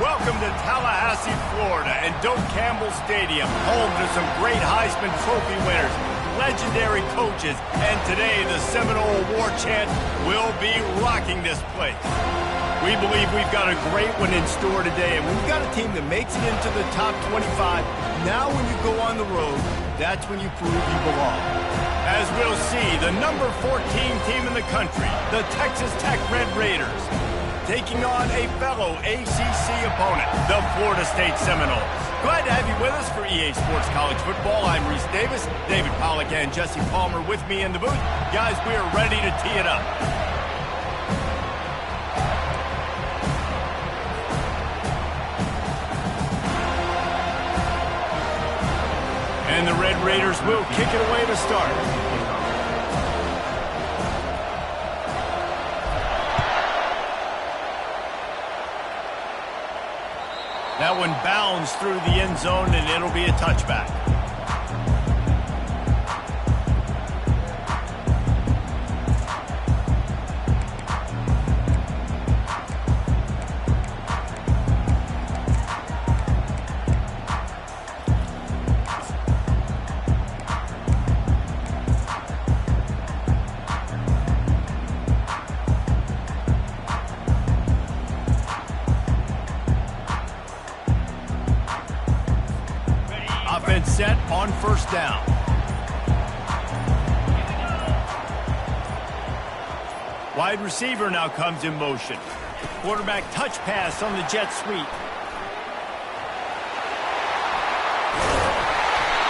Welcome to Tallahassee, Florida, and Doak Campbell Stadium, home to some great Heisman Trophy winners, legendary coaches, and today the Seminole War Chant will be rocking this place. We believe we've got a great one in store today, and we've got a team that makes it into the top 25. Now when you go on the road, that's when you prove you belong. As we'll see, the number 14 team in the country, the Texas Tech Red Raiders, taking on a fellow ACC opponent, the Florida State Seminoles. Glad to have you with us for EA Sports College Football. I'm Reese Davis, David Pollack and Jesse Palmer with me in the booth. Guys, we are ready to tee it up. And the Red Raiders will kick it away to start. That one bounds through the end zone, and it'll be a touchback. Offense set on first down. Wide receiver now comes in motion. Quarterback touch pass on the jet sweep.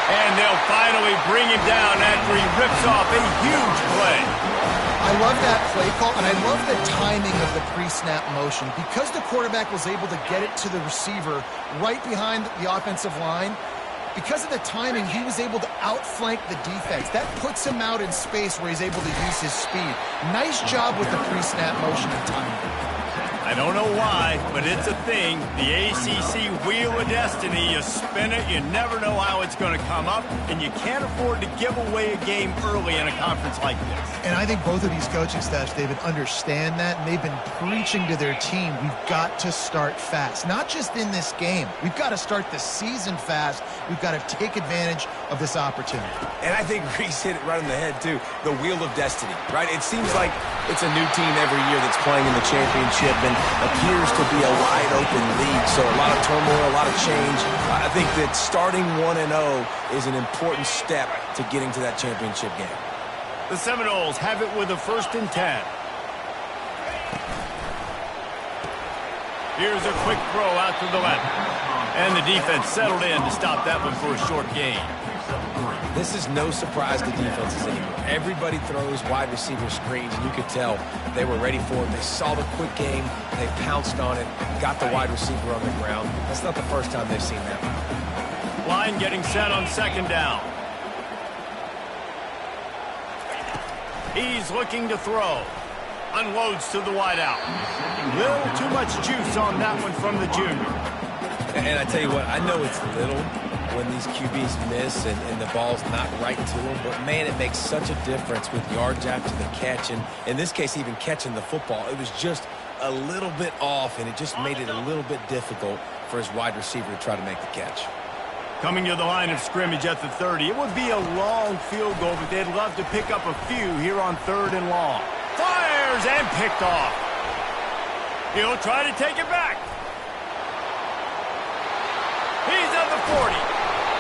And they'll finally bring him down after he rips off a huge play. I love that play call, and I love the timing of the pre-snap motion. Because the quarterback was able to get it to the receiver right behind the offensive line, because of the timing, he was able to outflank the defense. That puts him out in space where he's able to use his speed. Nice job with the pre-snap motion and timing. I don't know why, but it's a thing. The ACC Wheel of Destiny, you spin it, you never know how it's going to come up, and you can't afford to give away a game early in a conference like this. And I think both of these coaching staffs, David, understand that, and they've been preaching to their team, we've got to start fast. Not just in this game. We've got to start the season fast. We've got to take advantage of this opportunity. And I think Reese hit it right on the head, too. The Wheel of Destiny, right? It seems like it's a new team every year that's playing in the championship and appears to be a wide-open league. So a lot of turmoil, a lot of change. I think that starting 1-0 is an important step to getting to that championship game. The Seminoles have it with a 1st and 10. Here's a quick throw out to the left. And the defense settled in to stop that one for a short gain. This is no surprise to defenses anymore. Everybody throws wide receiver screens, and you could tell they were ready for it. They saw the quick game, they pounced on it, got the wide receiver on the ground. That's not the first time they've seen that. Line getting set on 2nd down. He's looking to throw. Unloads to the wideout. Little too much juice on that one from the junior. And I tell you what, I know it's little when these QBs miss and the ball's not right to them, but man, it makes such a difference with yards after the catch, and in this case, even catching the football. It was just a little bit off, and it just made it a little bit difficult for his wide receiver to try to make the catch. Coming to the line of scrimmage at the 30. It would be a long field goal, but they'd love to pick up a few here on 3rd and long. Fires and picked off. He'll try to take it back. He's at the 40.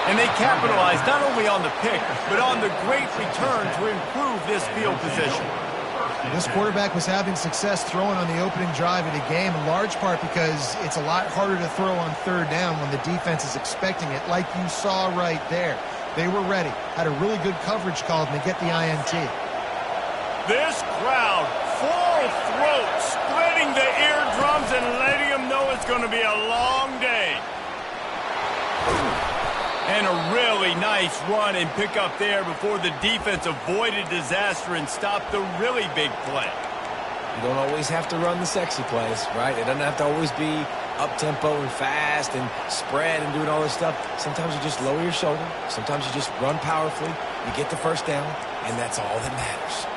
And they capitalized not only on the pick, but on the great return to improve this field position. This quarterback was having success throwing on the opening drive of the game, in large part because it's a lot harder to throw on 3rd down when the defense is expecting it, like you saw right there. They were ready, had a really good coverage called, and they get the INT. This crowd, full throat, splitting the eardrums and letting them know it's going to be a long day. And a really nice run and pick up there before the defense avoided disaster and stopped the really big play. You don't always have to run the sexy plays, right? It doesn't have to always be up-tempo and fast and spread and doing all this stuff. Sometimes you just lower your shoulder. Sometimes you just run powerfully. You get the 1st down, and that's all that matters.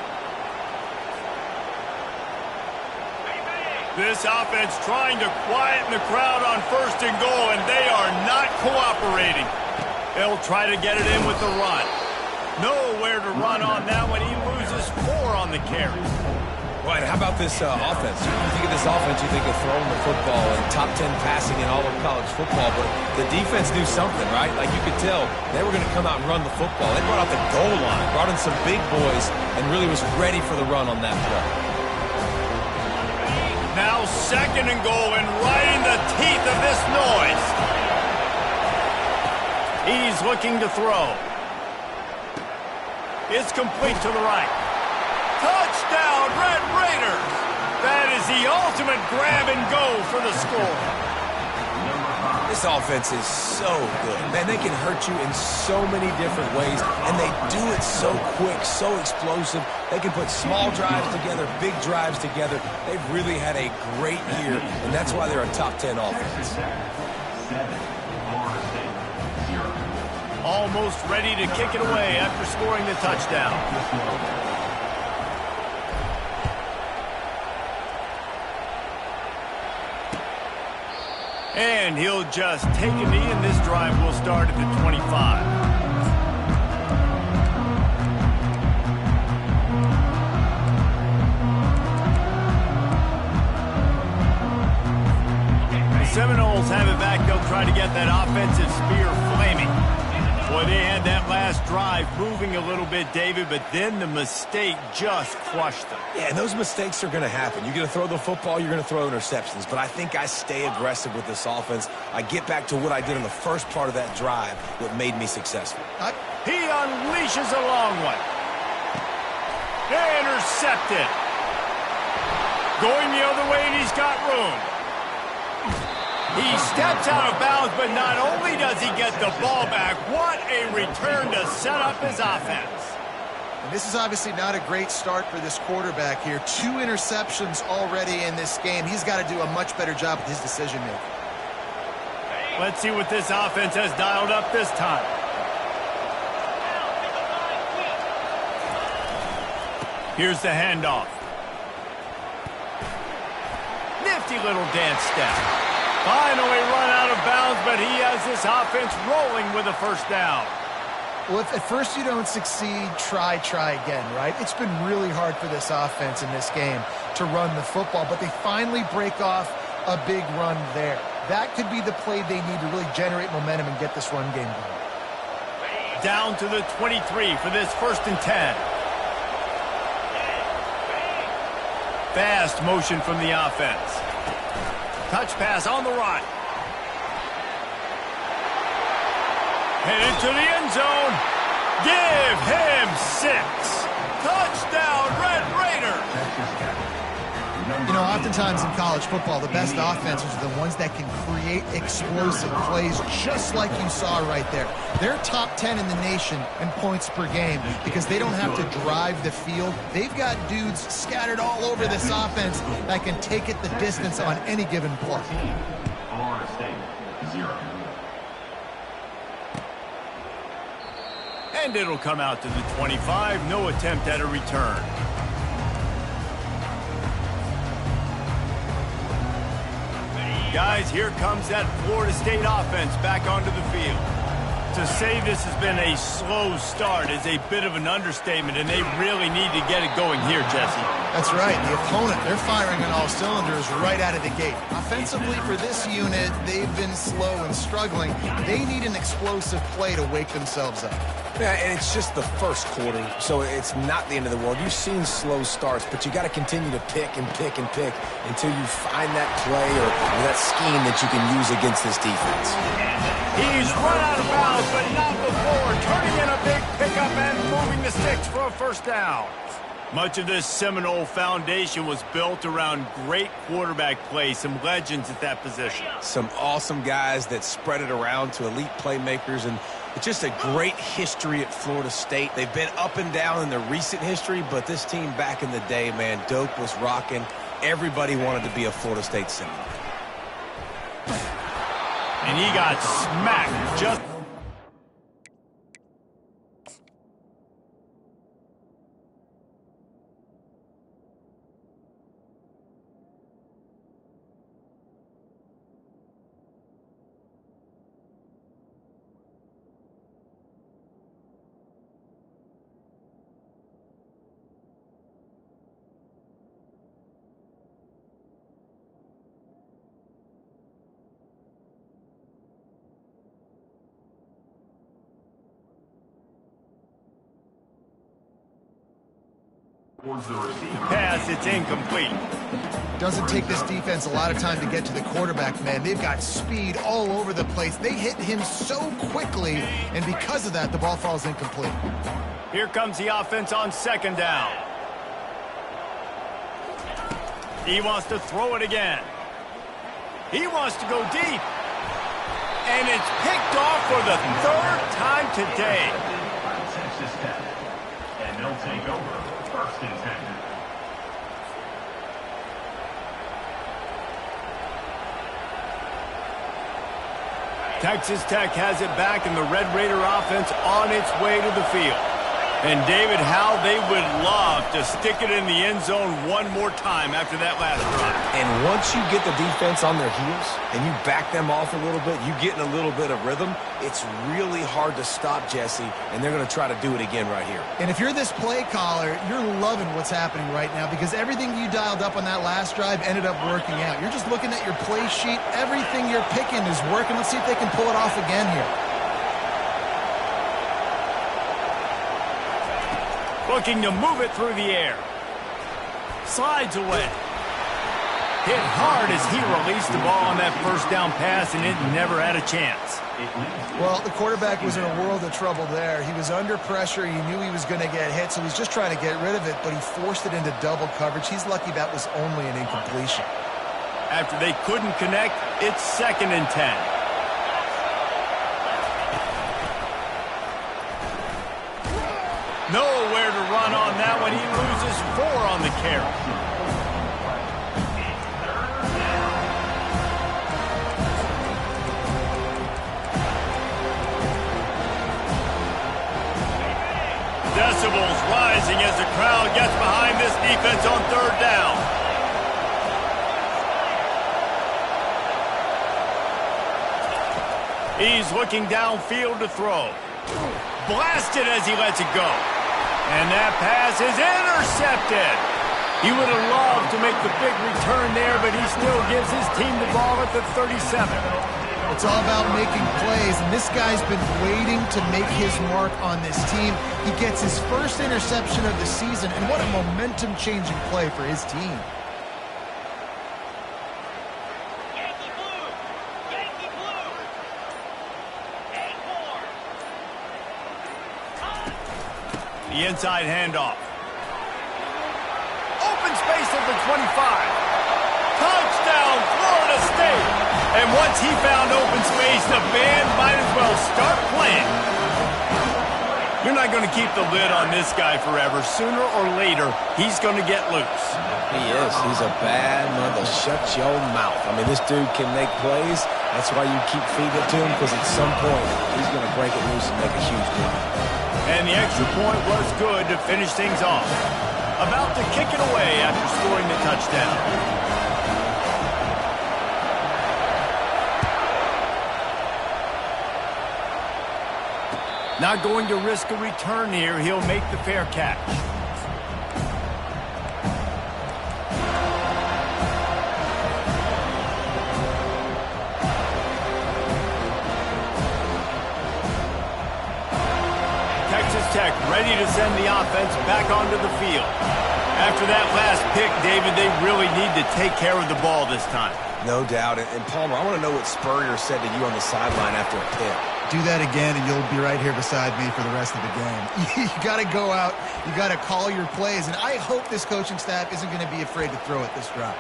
This offense trying to quieten the crowd on 1st and goal, and they are not cooperating. They'll try to get it in with the run. Nowhere to run on that one. He loses 4 on the carry. Well, and how about this offense? You think of this offense, you think of throwing the football and top 10 passing in all of college football, but the defense knew something, right? Like you could tell they were going to come out and run the football. They brought out the goal line, brought in some big boys, and really was ready for the run on that play. Now 2nd and goal, and right in the teeth of this noise. He's looking to throw. It's complete to the right. Touchdown, Red Raiders! That is the ultimate grab and go for the score. This offense is so good. Man, they can hurt you in so many different ways, and they do it so quick, so explosive. They can put small drives together, big drives together. They've really had a great year, and that's why they're a top 10 offense. Almost ready to kick it away after scoring the touchdown. And he'll just take a knee, and this drive will start at the 25. The Seminoles have it back. They'll try to get that offensive spear flaming. Boy, they had that last drive moving a little bit, David, but then the mistake just crushed them. Yeah, and those mistakes are going to happen. You're going to throw the football, you're going to throw interceptions, but I think I stay aggressive with this offense. I get back to what I did in the first part of that drive, what made me successful. He unleashes a long one. Intercepted. Going the other way, and he's got room. He steps out of bounds, but not only does he get the ball back, what a return to set up his offense. And this is obviously not a great start for this quarterback here. 2 interceptions already in this game. He's got to do a much better job with his decision-making. Let's see what this offense has dialed up this time. Here's the handoff. Nifty little dance step. Finally run out of bounds, but he has this offense rolling with a 1st down. Well, if at first you don't succeed, try again, right? It's been really hard for this offense in this game to run the football, but they finally break off a big run there. That could be the play they need to really generate momentum and get this run game going. Down to the 23 for this 1st and 10. Fast motion from the offense. Touch pass on the run. Headed to the end zone. Give him 6. Touchdown, Red Raiders. You know, oftentimes in college football, the best offenses are the ones that can create explosive plays just like you saw right there. They're top 10 in the nation in points per game because they don't have to drive the field. They've got dudes scattered all over this offense that can take it the distance on any given play. Florida State, 0. And it'll come out to the 25. No attempt at a return. Guys, here comes that Florida State offense back onto the field. To say this has been a slow start is a bit of an understatement, and they really need to get it going here, Jesse. That's right. The opponent, they're firing on all cylinders right out of the gate. Offensively, for this unit, they've been slow and struggling. They need an explosive play to wake themselves up. Yeah, and it's just the first quarter, so it's not the end of the world. You've seen slow starts, but you got to continue to pick and pick and pick until you find that play or that scheme that you can use against this defense. He's run out of bounds, but not before turning in a big pickup and moving the sticks for a 1st down. Much of this Seminole foundation was built around great quarterback play, some legends at that position. Some awesome guys that spread it around to elite playmakers, and it's just a great history at Florida State. They've been up and down in their recent history, but this team back in the day, man, Doak was rocking. Everybody wanted to be a Florida State Seminole. And he got smacked just... Towards the receiver. Pass, it's incomplete. Doesn't take this defense a lot of time to get to the quarterback, man. They've got speed all over the place. They hit him so quickly, and because of that, the ball falls incomplete. Here comes the offense on second down. He wants to throw it again. He wants to go deep. And it's picked off for the third time today. Texas Tech. And they'll take over. First and 10. Texas Tech has it back, and the Red Raider offense on its way to the field. And David, how they would love to stick it in the end zone one more time after that last drive. And once you get the defense on their heels and you back them off a little bit, you get in a little bit of rhythm, it's really hard to stop, Jesse, and they're going to try to do it again right here. And if you're this play caller, you're loving what's happening right now because everything you dialed up on that last drive ended up working out. You're just looking at your play sheet. Everything you're picking is working. Let's see if they can pull it off again here. Looking to move it through the air. Slides away. Hit hard as he released the ball on that first down pass, and it never had a chance. Well, the quarterback was in a world of trouble there. He was under pressure. He knew he was going to get hit, so he's just trying to get rid of it, but he forced it into double coverage. He's lucky that was only an incompletion. After they couldn't connect, it's second and 10. Nowhere to run on that one. He loses 4 on the carry. Decibels rising as the crowd gets behind this defense on third down. He's looking downfield to throw. Blasted as he lets it go. And that pass is intercepted. He would have loved to make the big return there, but he still gives his team the ball at the 37. It's all about making plays, and this guy's been waiting to make his mark on this team. He gets his first interception of the season, and what a momentum-changing play for his team. The inside handoff. Open space at the 25. Touchdown, Florida State. And once he found open space, the band might as well start playing. You're not going to keep the lid on this guy forever. Sooner or later, he's going to get loose. He is. He's a bad mother. Shut your mouth. I mean, this dude can make plays. That's why you keep feeding it to him, because at some point, he's going to break it loose and make a huge play. And the extra point was good to finish things off. About to kick it away after scoring the touchdown. Not going to risk a return here. He'll make the fair catch. Tech ready to send the offense back onto the field. After that last pick, David, they really need to take care of the ball this time. No doubt. And Palmer, I want to know what Spurrier said to you on the sideline after a pick. Do that again, and you'll be right here beside me for the rest of the game. You got to go out. You got to call your plays, and I hope this coaching staff isn't going to be afraid to throw it this drive.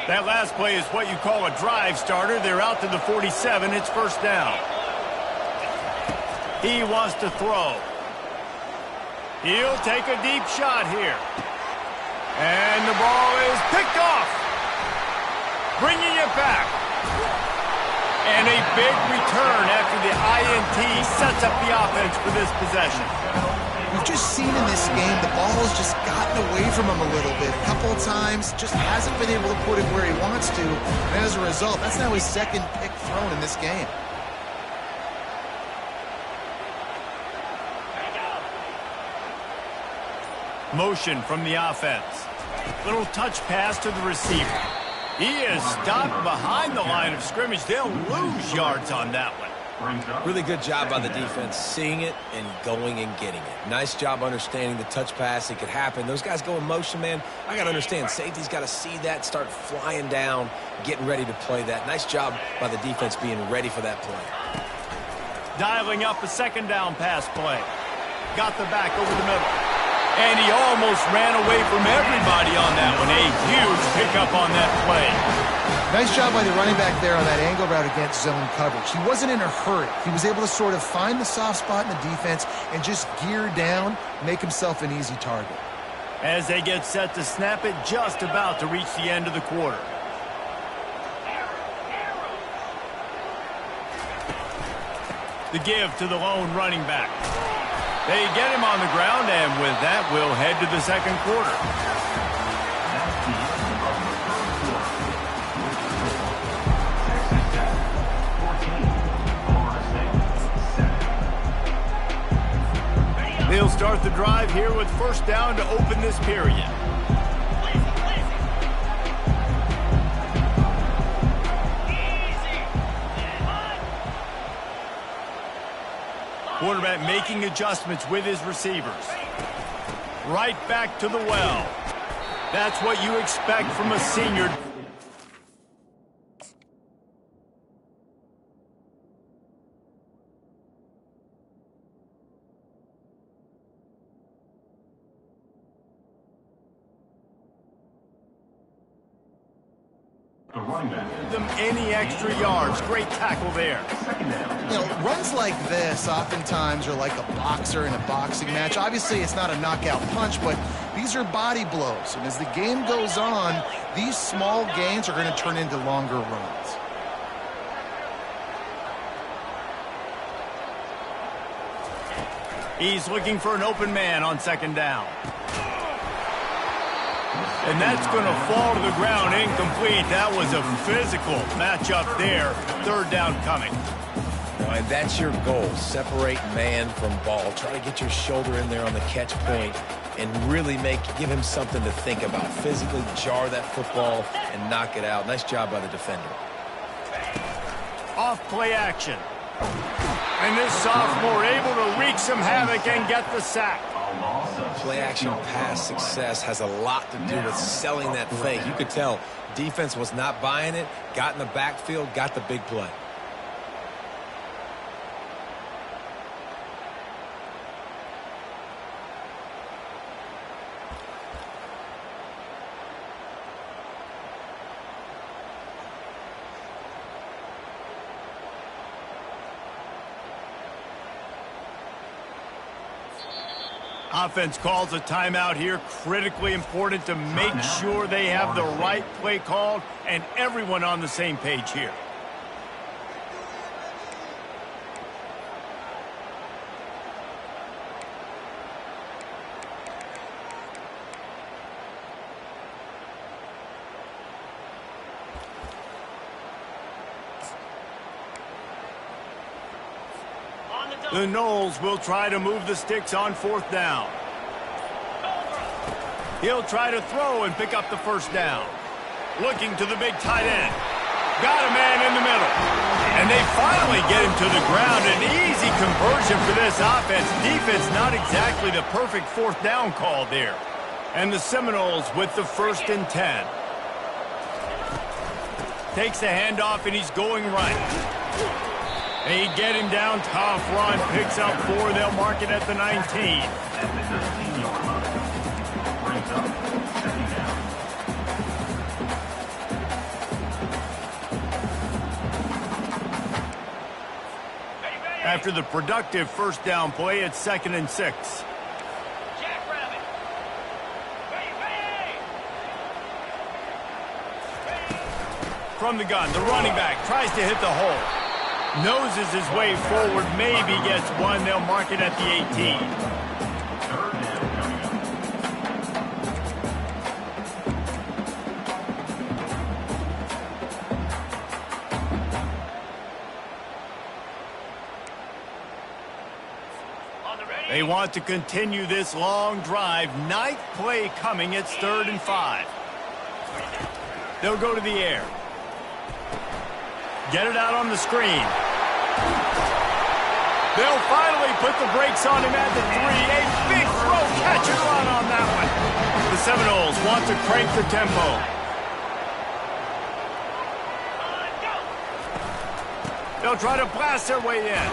That last play is what you call a drive starter. They're out to the 47. It's first down. He wants to throw. He'll take a deep shot here. And the ball is picked off. Bringing it back. And a big return after the INT sets up the offense for this possession. We've just seen in this game the ball has just gotten away from him a little bit. A couple of times, just hasn't been able to put it where he wants to. And as a result, that's now his second pick thrown in this game. Motion from the offense. Little touch pass to the receiver. He is stopped behind the line of scrimmage. They'll lose yards on that one. Really good job by the defense, seeing it and going and getting it. Nice job understanding the touch pass. It could happen. Those guys go in motion, man. I got to understand, safety's got to see that, start flying down, getting ready to play that. Nice job by the defense being ready for that play. Dialing up a second down pass play. Got the back over the middle. And he almost ran away from everybody on that one. A huge pickup on that play. Nice job by the running back there on that angle route against zone coverage. He wasn't in a hurry. He was able to sort of find the soft spot in the defense and just gear down, make himself an easy target. As they get set to snap it, just about to reach the end of the quarter. The give to the lone running back. They get him on the ground, and with that, we'll head to the second quarter. They'll start the drive here with first down to open this period. Quarterback making adjustments with his receivers. Right back to the well. That's what you expect from a senior. Them any extra yards. Great tackle there. You know, runs like this oftentimes are like a boxer in a boxing match. Obviously, it's not a knockout punch, but these are body blows. And as the game goes on, these small gains are going to turn into longer runs. He's looking for an open man on second down. And that's going to fall to the ground incomplete. That was a physical matchup there. Third down coming. And that's your goal. Separate man from ball. Try to get your shoulder in there on the catch point and really give him something to think about. Physically jar that football and knock it out. Nice job by the defender. Off play action. And this sophomore able to wreak some havoc and get the sack. Play action pass success has a lot to do with selling that fake. You could tell defense was not buying it, got in the backfield, got the big play. Offense calls a timeout here. Critically important to make sure they have the right play called and everyone on the same page here. The Noles will try to move the sticks on fourth down. He'll try to throw and pick up the first down. Looking to the big tight end. Got a man in the middle. And they finally get him to the ground. An easy conversion for this offense. Defense not exactly the perfect fourth down call there. And the Seminoles with the 1st and 10. Takes the handoff and he's going right. They get him down, tough run, picks up 4, they'll mark it at the 19. After the productive first down play, it's 2nd and 6. From the gun, the running back tries to hit the hole. Noses his way forward, maybe gets one. They'll mark it at the 18. They want to continue this long drive. Ninth play coming. It's 3rd and 5. They'll go to the air. Get it out on the screen. They'll finally put the brakes on him at the 3. A big throw, catch and run on that one. The Seminoles want to crank the tempo. They'll try to blast their way in.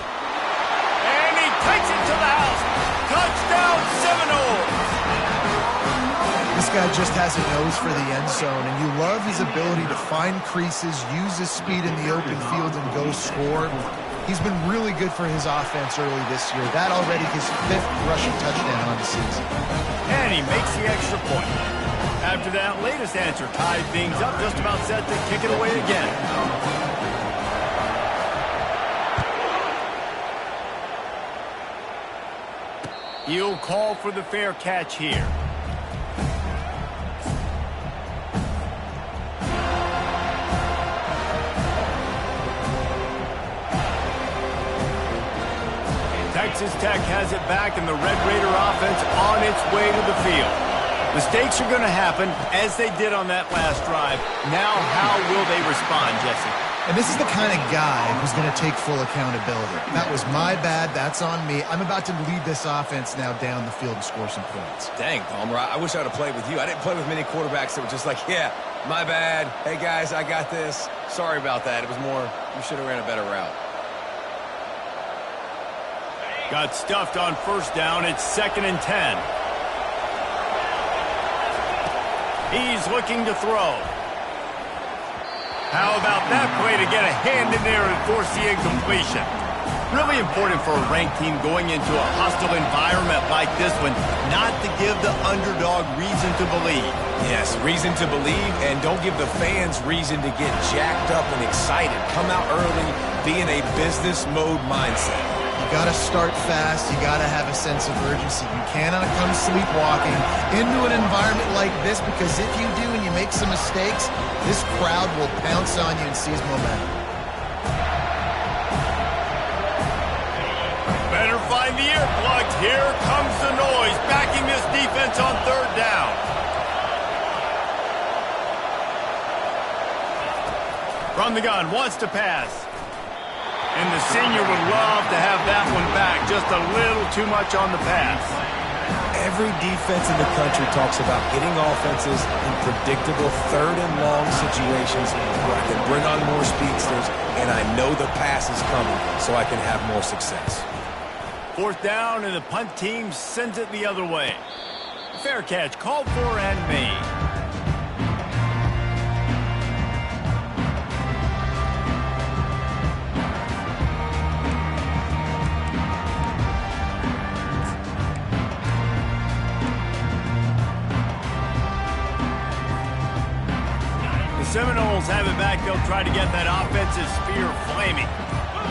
And he takes it to the house. Touchdown, Seminoles! This guy just has a nose for the end zone, and you love his ability to find creases, use his speed in the open field, and go score. He's been really good for his offense early this year. That already his 5th rushing touchdown on the season. And he makes the extra point. After that latest answer tied things up, just about set to kick it away again. He'll call for the fair catch here. Texas Tech has it back, and the Red Raider offense on its way to the field. Mistakes are going to happen, as they did on that last drive. Now, how will they respond, Jesse? And this is the kind of guy who's going to take full accountability. That was my bad. That's on me. I'm about to lead this offense now down the field and score some points. Dang, Palmer, I wish I would have played with you. I didn't play with many quarterbacks that were just like, yeah, my bad. Hey, guys, I got this. Sorry about that. It was more, you should have ran a better route. Got stuffed on 1st down. It's 2nd and 10. He's looking to throw. How about that play to get a hand in there and force the incompletion? Really important for a ranked team going into a hostile environment like this one, not to give the underdog reason to believe. Yes, reason to believe, and don't give the fans reason to get jacked up and excited. Come out early, be in a business mode mindset. You got to start fast. You got to have a sense of urgency. You cannot come sleepwalking into an environment like this, because if you do and you make some mistakes, this crowd will pounce on you and seize momentum. Better find the earplugs. Here comes the noise, backing this defense on 3rd down. From the gun, wants to pass. And the senior would love to have that one back. Just a little too much on the pass. Every defense in the country talks about getting offenses in predictable 3rd and long situations where I can bring on more speedsters, and I know the pass is coming, so I can have more success. 4th down, and the punt team sends it the other way. Fair catch called for and made. Seminoles have it back. They'll try to get that offensive spear flaming.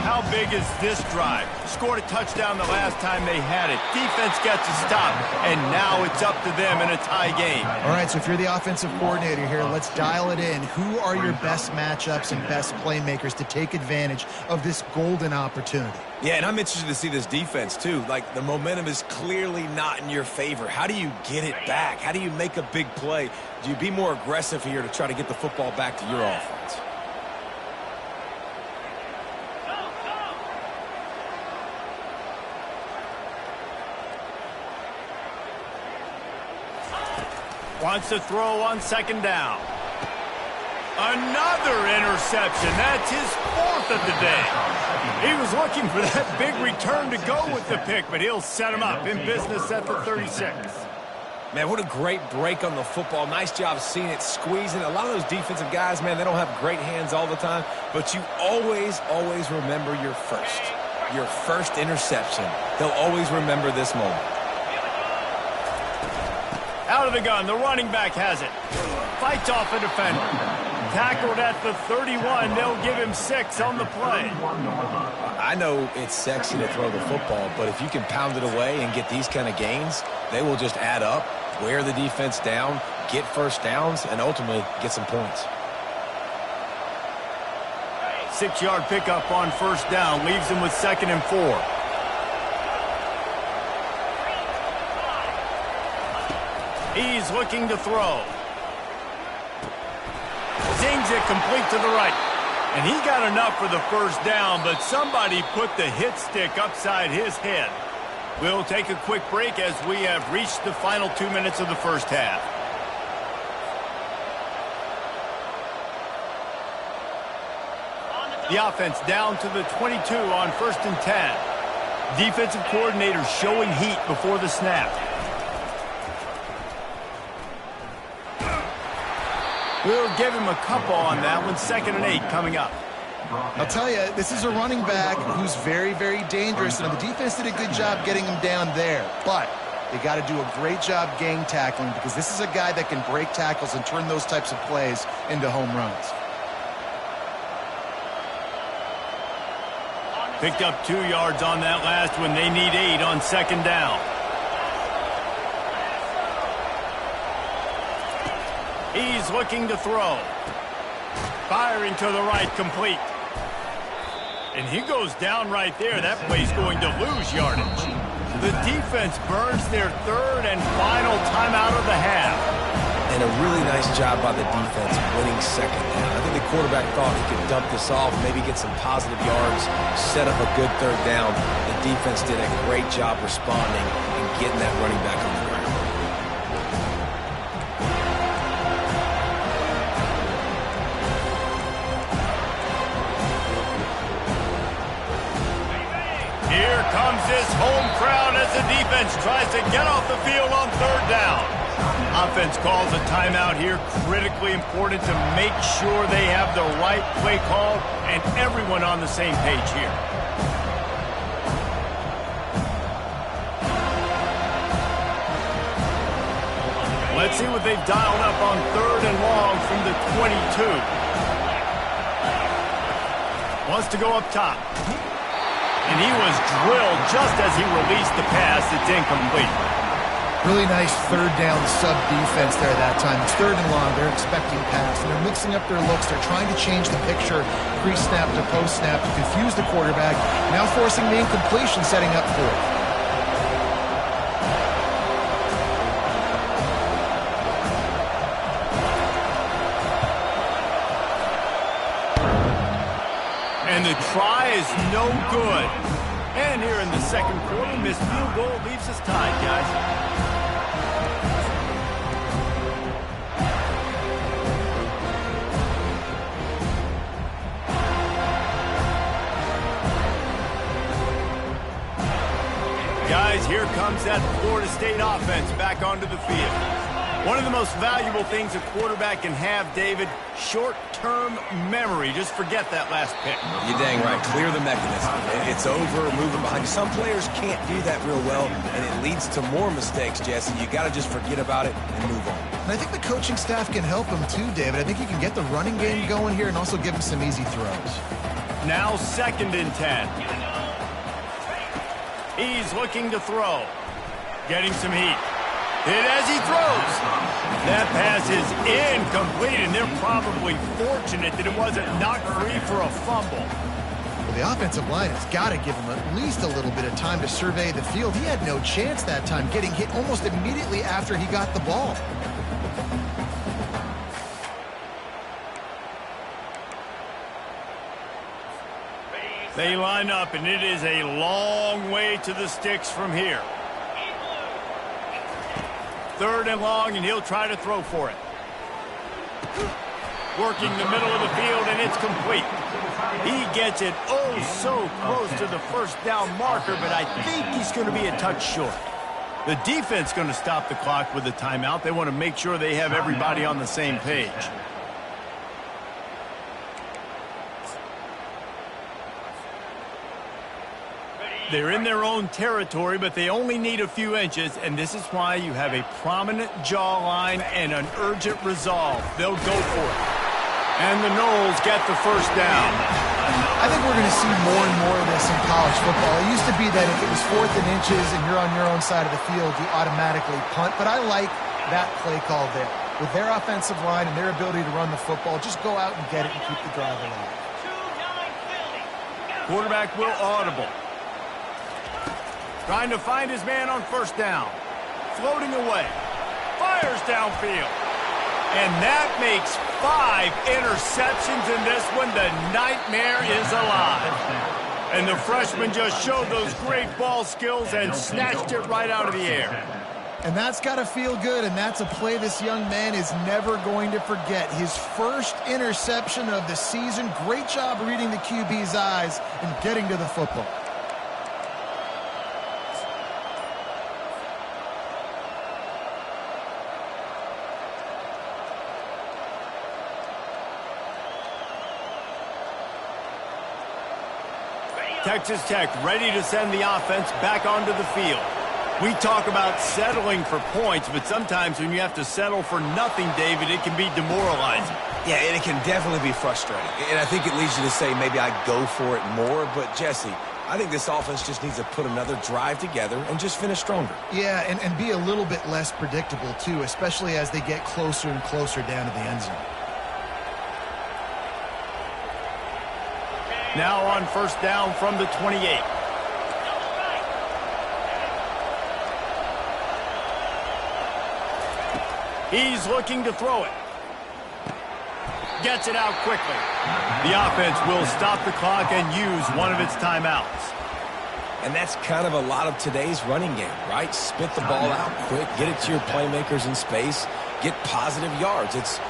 How big is this drive? Scored a touchdown the last time they had it. Defense gets a stop, and now it's up to them in a tie game. All right, so if you're the offensive coordinator here, let's dial it in. Who are your best matchups and best playmakers to take advantage of this golden opportunity? Yeah, and I'm interested to see this defense, too. Like, the momentum is clearly not in your favor. How do you get it back? How do you make a big play? Do you be more aggressive here to try to get the football back to your offense? Wants to throw on 2nd down. Another interception. That's his 4th of the day. He was looking for that big return to go with the pick, but he'll set him up in business at the 36. Man, what a great break on the football. Nice job seeing it, squeezing. A lot of those defensive guys, man, they don't have great hands all the time, but you always, always remember your first interception. They'll always remember this moment. Out of the gun, the running back has it. Fights off a defender. Tackled at the 31. They'll give him 6 on the play. I know it's sexy to throw the football, but if you can pound it away and get these kind of gains, they will just add up, wear the defense down, get 1st downs, and ultimately get some points. 6-yard pickup on 1st down. Leaves him with 2nd and 4. He's looking to throw. Zings it complete to the right. And he got enough for the first down, but somebody put the hit stick upside his head. We'll take a quick break as we have reached the final 2 minutes of the first half. The offense down to the 22 on 1st and 10. Defensive coordinator showing heat before the snap. We'll give him a couple on that one. 2nd and 8 coming up. I'll tell you, this is a running back who's very, very dangerous, and the defense did a good job getting him down there. But they got to do a great job gang tackling, because this is a guy that can break tackles and turn those types of plays into home runs. Picked up 2 yards on that last one. They need 8 on 2nd down. He's looking to throw. Firing to the right, complete. And he goes down right there. That play's going to lose yardage. The defense burns their 3rd and final timeout of the half. And a really nice job by the defense winning 2nd down. I think the quarterback thought he could dump this off, maybe get some positive yards, set up a good 3rd down. The defense did a great job responding and getting that running back on the ground. Here comes this home crowd as the defense tries to get off the field on 3rd down. Offense calls a timeout here. Critically important to make sure they have the right play call and everyone on the same page here. Let's see what they've dialed up on 3rd and long from the 22. Wants to go up top. And he was drilled just as he released the pass. It's incomplete. Really nice 3rd down sub defense there that time. It's 3rd and long. They're expecting pass, and they're mixing up their looks. They're trying to change the picture pre-snap to post-snap to confuse the quarterback, now forcing the incompletion, setting up 4th. And the try is no good. And here in the 2nd quarter, missed field goal leaves us tied, guys. Guys, here comes that Florida State offense back onto the field. One of the most valuable things a quarterback can have, David, short-term memory. Just forget that last pick. You're dang right. Clear the mechanism. It's over, moving behind you. Some players can't do that real well, and it leads to more mistakes, Jesse. You got to just forget about it and move on. And I think the coaching staff can help him too, David. I think he can get the running game going here and also give him some easy throws. Now 2nd and 10. He's looking to throw. Getting some heat. Hit as he throws. That pass is incomplete, and they're probably fortunate that it wasn't knocked free for a fumble. Well, the offensive line has got to give him at least a little bit of time to survey the field. He had no chance that time, getting hit almost immediately after he got the ball. They line up, and it is a long way to the sticks from here. 3rd and long, and he'll try to throw for it. Working the middle of the field, and it's complete. He gets it so close to the 1st down marker, but I think he's going to be a touch short. The defense going to stop the clock with a timeout. They want to make sure they have everybody on the same page. They're in their own territory, but they only need a few inches, and this is why you have a prominent jawline and an urgent resolve. They'll go for it. And the Noles get the 1st down. I think we're going to see more and more of this in college football. It used to be that if it was 4th and inches and you're on your own side of the field, you automatically punt, but I like that play call there. With their offensive line and their ability to run the football, just go out and get it and keep the drive alive. Quarterback will audible. Trying to find his man on 1st down. Floating away. Fires downfield. And that makes 5 interceptions in this one. The nightmare is alive. And the freshman just showed those great ball skills and snatched it right out of the air. And that's got to feel good, and that's a play this young man is never going to forget. His first interception of the season. Great job reading the QB's eyes and getting to the football. Texas Tech ready to send the offense back onto the field. We talk about settling for points, but sometimes when you have to settle for nothing, David, it can be demoralizing. Yeah, and it can definitely be frustrating. And I think it leads you to say maybe I go for it more. But, Jesse, I think this offense just needs to put another drive together and just finish stronger. Yeah, and be a little bit less predictable, too, especially as they get closer and closer down to the end zone. Now on first down from the 28. He's looking to throw it. Gets it out quickly. The offense will stop the clock and use one of its timeouts. And that's kind of a lot of today's running game, right? Spit the ball out quick, get it to your playmakers in space, get positive yards. It's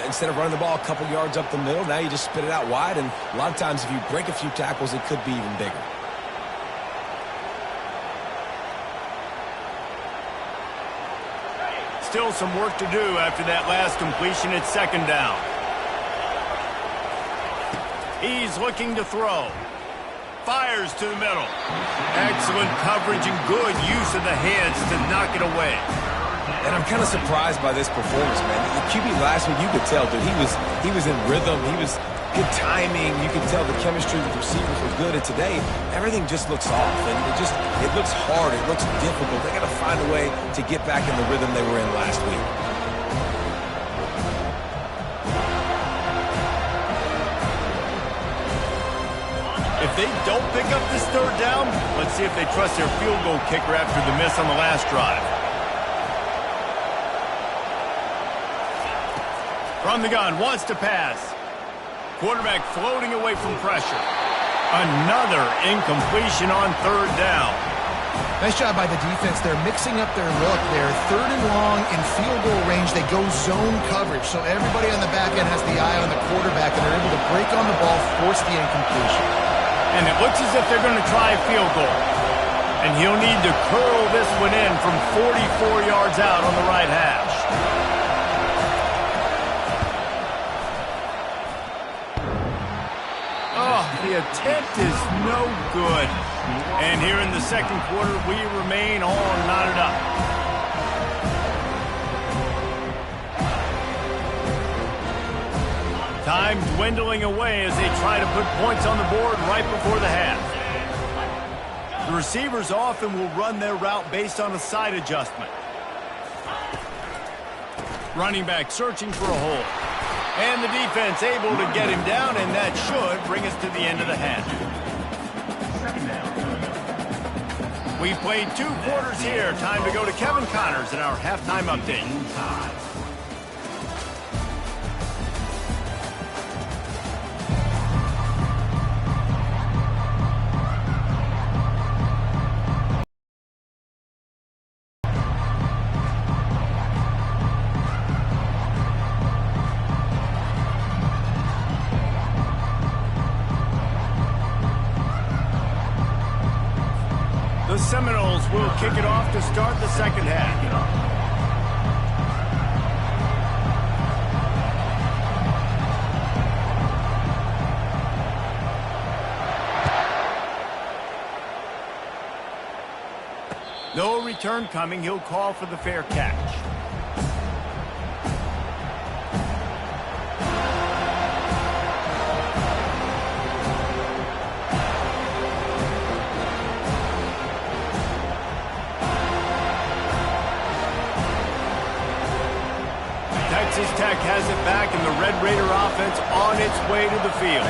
instead of running the ball a couple yards up the middle, now you just spit it out wide, and a lot of times if you break a few tackles, it could be even bigger. Still some work to do after that last completion at second down. He's looking to throw. Fires to the middle. Excellent coverage and good use of the hands to knock it away. And I'm kind of surprised by this performance, man. The QB last week, you could tell, dude, he was in rhythm. He was good timing. You could tell the chemistry with the receivers was good. And today, everything just looks off. And it looks hard. It looks difficult. They got to find a way to get back in the rhythm they were in last week. If they don't pick up this third down, let's see if they trust their field goal kicker after the miss on the last drive. From the gun, wants to pass. Quarterback floating away from pressure. Another incompletion on third down. Nice job by the defense. They're mixing up their look. They're third and long in field goal range. They go zone coverage. So everybody on the back end has the eye on the quarterback, and they're able to break on the ball, force the incompletion. And it looks as if they're going to try a field goal. And he'll need to curl this one in from 44 yards out on the right hash. Oh, the attempt is no good. And here in the second quarter, we remain all knotted up. Time dwindling away as they try to put points on the board right before the half. The receivers often will run their route based on a side adjustment. Running back searching for a hole. And the defense able to get him down, and that should bring us to the end of the half. We've played 2 quarters here. Time to go to Kevin Connors in our halftime update. The Seminoles will kick it off to start the second half. No return coming. He'll call for the fair catch. Texas Tech has it back, and the Red Raider offense on its way to the field.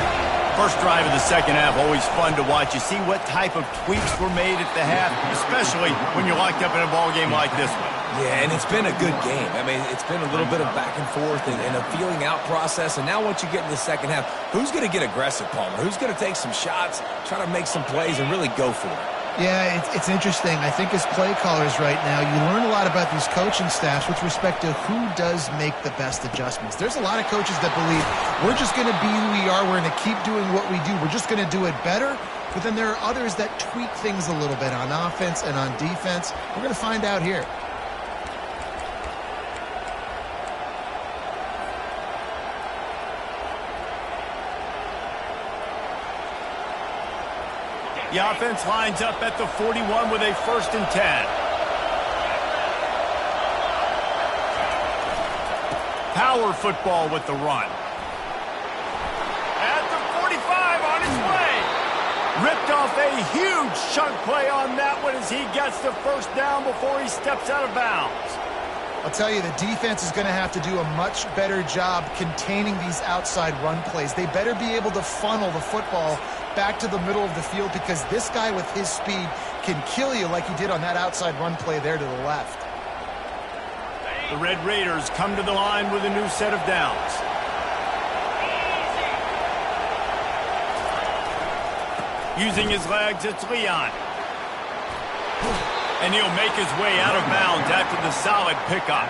First drive of the second half, always fun to watch. You see what type of tweaks were made at the half, especially when you're locked up in a ball game like this one. Yeah, and it's been a good game. I mean, it's been a little bit of back and forth and a feeling out process. And now once you get in the second half, who's going to get aggressive, Palmer? Who's going to take some shots, try to make some plays, and really go for it? Yeah, it's interesting. I think as play callers right now, you learn a lot about these coaching staffs with respect to who does make the best adjustments. There's a lot of coaches that believe we're just going to be who we are. We're going to keep doing what we do. We're just going to do it better. But then there are others that tweak things a little bit on offense and on defense. We're going to find out here. The offense lines up at the 41 with a 1st and 10. Power football with the run. At the 45 on his way. Ripped off a huge chunk play on that one as he gets the 1st down before he steps out of bounds. I'll tell you, the defense is going to have to do a much better job containing these outside run plays. They better be able to funnel the football back to the middle of the field because this guy with his speed can kill you like he did on that outside run play there to the left. The Red Raiders come to the line with a new set of downs. Using his legs, it's Leon. And he'll make his way out of bounds after the solid pickup.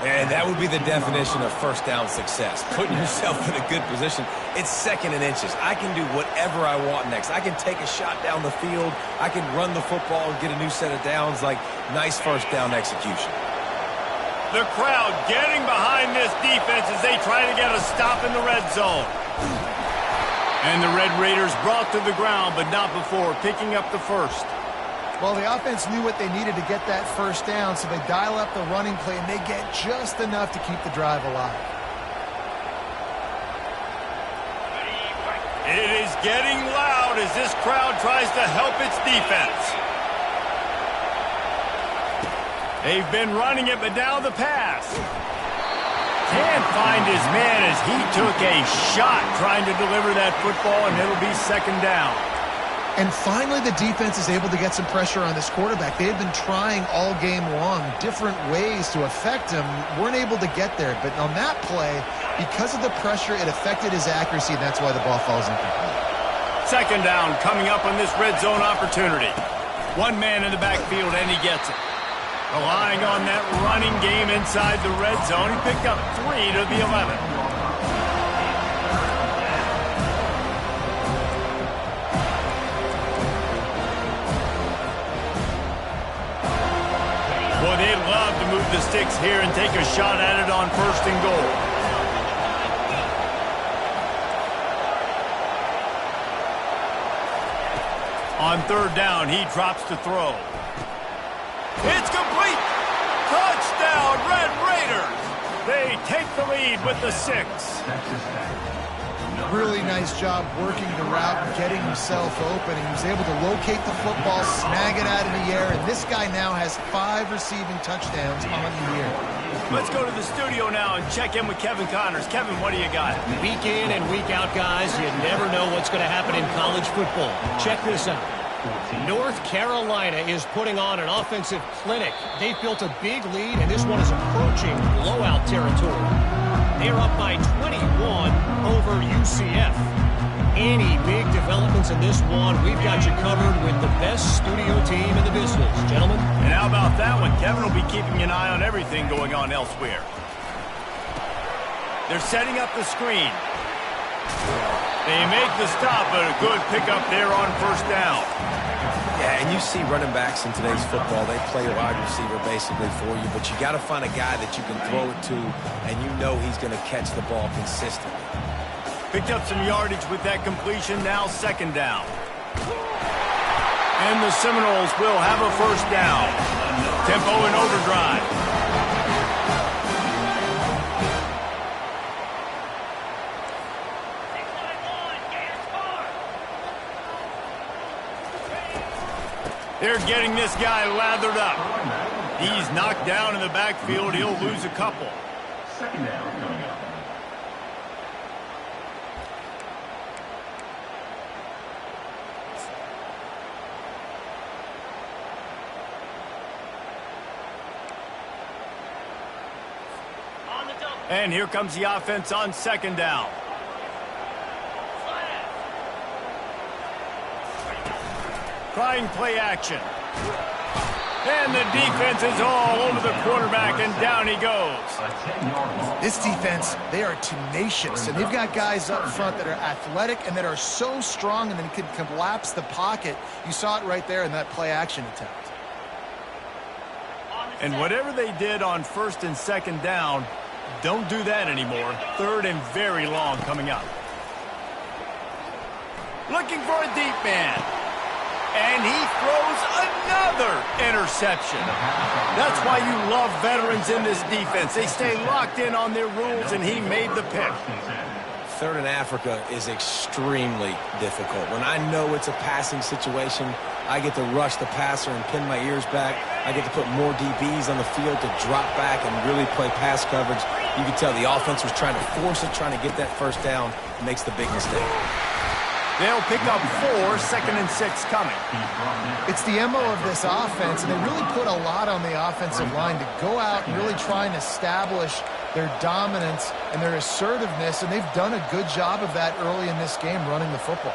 And that would be the definition of 1st down success. Putting yourself in a good position. It's 2nd and inches. I can do whatever I want next. I can take a shot down the field. I can run the football and get a new set of downs. Like, nice 1st down execution. The crowd getting behind this defense as they try to get a stop in the red zone. And the Red Raiders brought to the ground, but not before picking up the 1st. Well, the offense knew what they needed to get that 1st down, so they dial up the running play, and they get just enough to keep the drive alive. It is getting loud as this crowd tries to help its defense. They've been running it, but now the pass. Can't find his man as he took a shot trying to deliver that football, and it'll be 2nd down. And finally, the defense is able to get some pressure on this quarterback. They had been trying all game long different ways to affect him, weren't able to get there. But on that play, because of the pressure, it affected his accuracy, and that's why the ball falls incomplete. 2nd down coming up on this red zone opportunity. One man in the backfield, and he gets it. Relying on that running game inside the red zone, he picked up 3 to the 11. Boy, they'd love to move the sticks here and take a shot at it on 1st and goal. On 3rd down, he drops to throw. It's complete! Touchdown, Red Raiders! They take the lead with the 6. Really nice job working the route and getting himself open. He was able to locate the football, snag it out of the air, and this guy now has 5 receiving touchdowns on the year. Let's go to the studio now and check in with Kevin Connors. Kevin, what do you got? Week in and week out, guys, you never know what's going to happen in college football. Check this out. North Carolina is putting on an offensive clinic. They've built a big lead, and this one is approaching blowout territory. They're up by 21 over UCF. Any big developments in this one, we've got you covered with the best studio team in the business. Gentlemen? And how about that one? Kevin will be keeping an eye on everything going on elsewhere. They're setting up the screen. They make the stop, but a good pickup there on 1st down. Yeah, and you see running backs in today's football, they play a wide receiver basically for you, but you got to find a guy that you can throw it to, and you know he's going to catch the ball consistently. Picked up some yardage with that completion, now 2nd down. And the Seminoles will have a 1st down. Tempo in overdrive. They're getting this guy lathered up. He's knocked down in the backfield. He'll lose a couple. 2nd down coming up. And here comes the offense on second down. Trying play action. And the defense is all over the quarterback, and down he goes. This defense, they are tenacious, and they've got guys up front that are athletic and that are so strong and then can collapse the pocket. You saw it right there in that play action attempt. And whatever they did on first and second down, don't do that anymore. Third and very long coming up. Looking for a deep man. And he throws another interception. That's why you love veterans in this defense. They stay locked in on their rules, and he made the pick. Third in Africa is extremely difficult. When I know it's a passing situation, I get to rush the passer and pin my ears back. I get to put more DBs on the field to drop back and really play pass coverage. You can tell the offense was trying to force it, trying to get that first down, makes the big mistake. They'll pick up 4, second and 6 coming. It's the MO of this offense, and they really put a lot on the offensive line to go out and really try and establish their dominance and their assertiveness, and they've done a good job of that early in this game running the football.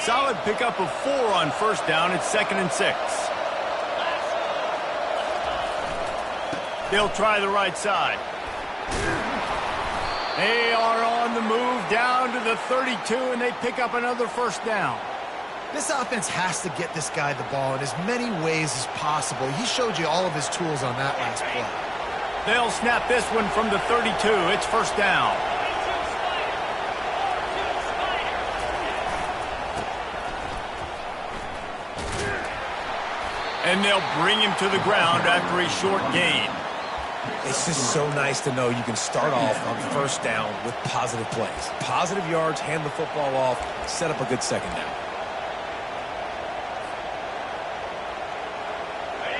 Solid pickup of 4 on first down. It's second and 6. They'll try the right side. They are on the move down to the 32, and they pick up another first down. This offense has to get this guy the ball in as many ways as possible. He showed you all of his tools on that last play. They'll snap this one from the 32. It's first down. And they'll bring him to the ground after a short gain. It's just so nice to know you can start off on first down with positive plays. Positive yards, hand the football off, set up a good second down.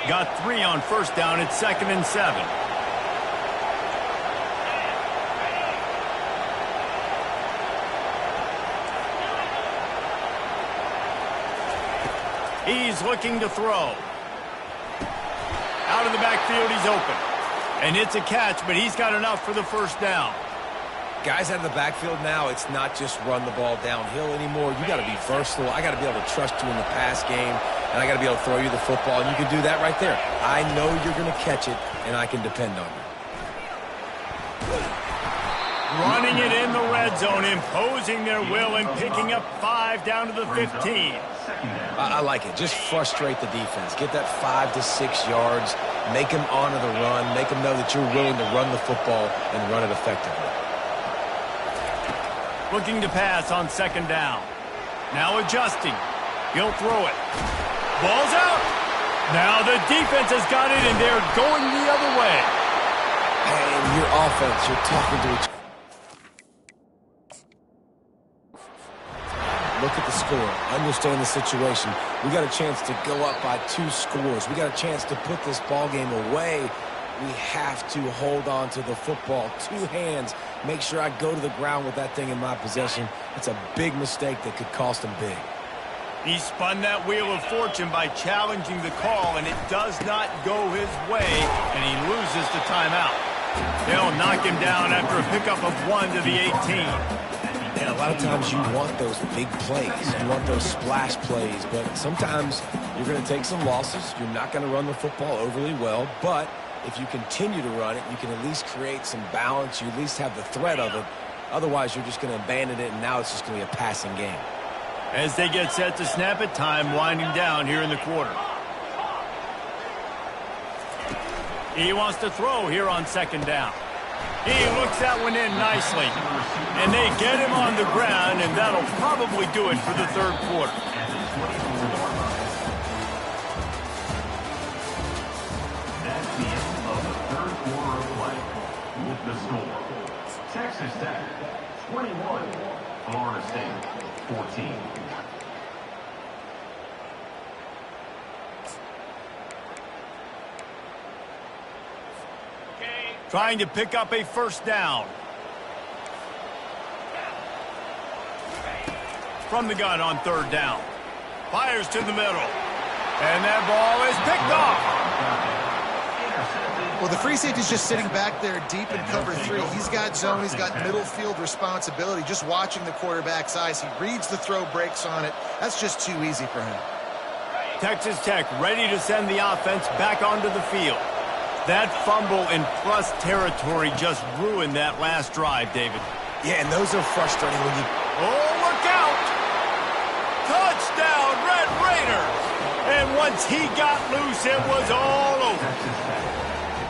Got 3 on first down. It's second and 7. He's looking to throw. Out of the backfield, he's open. And it's a catch, but he's got enough for the first down. Guys out of the backfield now, it's not just run the ball downhill anymore. You got to be versatile. I got to be able to trust you in the pass game, and I got to be able to throw you the football, and you can do that right there. I know you're going to catch it, and I can depend on you. Running it in the red zone, imposing their will and picking up 5 down to the 15. I like it. Just frustrate the defense. Get that 5 to 6 yards. Make them honor the run. Make them know that you're willing to run the football and run it effectively. Looking to pass on second down. Now adjusting. He'll throw it. Ball's out. Now the defense has got it, and they're going the other way. And your offense, you're talking to each other. Look at the score. Understand the situation. We got a chance to go up by 2 scores. We got a chance to put this ball game away. We have to hold on to the football. 2 hands. Make sure I go to the ground with that thing in my possession. It's a big mistake that could cost him big. He spun that wheel of fortune by challenging the call, and it does not go his way, and he loses the timeout. They'll knock him down after a pickup of 1 to the 18. And a lot of times you want those big plays. You want those splash plays. But sometimes you're going to take some losses. You're not going to run the football overly well. But if you continue to run it, you can at least create some balance. You at least have the threat of it. Otherwise, you're just going to abandon it, and now it's just going to be a passing game. As they get set to snap it, time winding down here in the quarter. He wants to throw here on second down. He looks that one in nicely. And they get him on the ground, and that'll probably do it for the third quarter. That's the end of the third quarter of play. With the score, Texas Tech 21, Florida State 14. Trying to pick up a first down. From the gun on third down. Fires to the middle. And that ball is picked off. Well, the free safety's just sitting back there deep in cover 3. He's got zone. He's got middle field responsibility. Just watching the quarterback's eyes. He reads the throw, breaks on it. That's just too easy for him. Texas Tech ready to send the offense back onto the field. That fumble in plus territory just ruined that last drive, David. Yeah, and those are frustrating when you... Oh, look out! Touchdown, Red Raiders! And once he got loose, it was all over.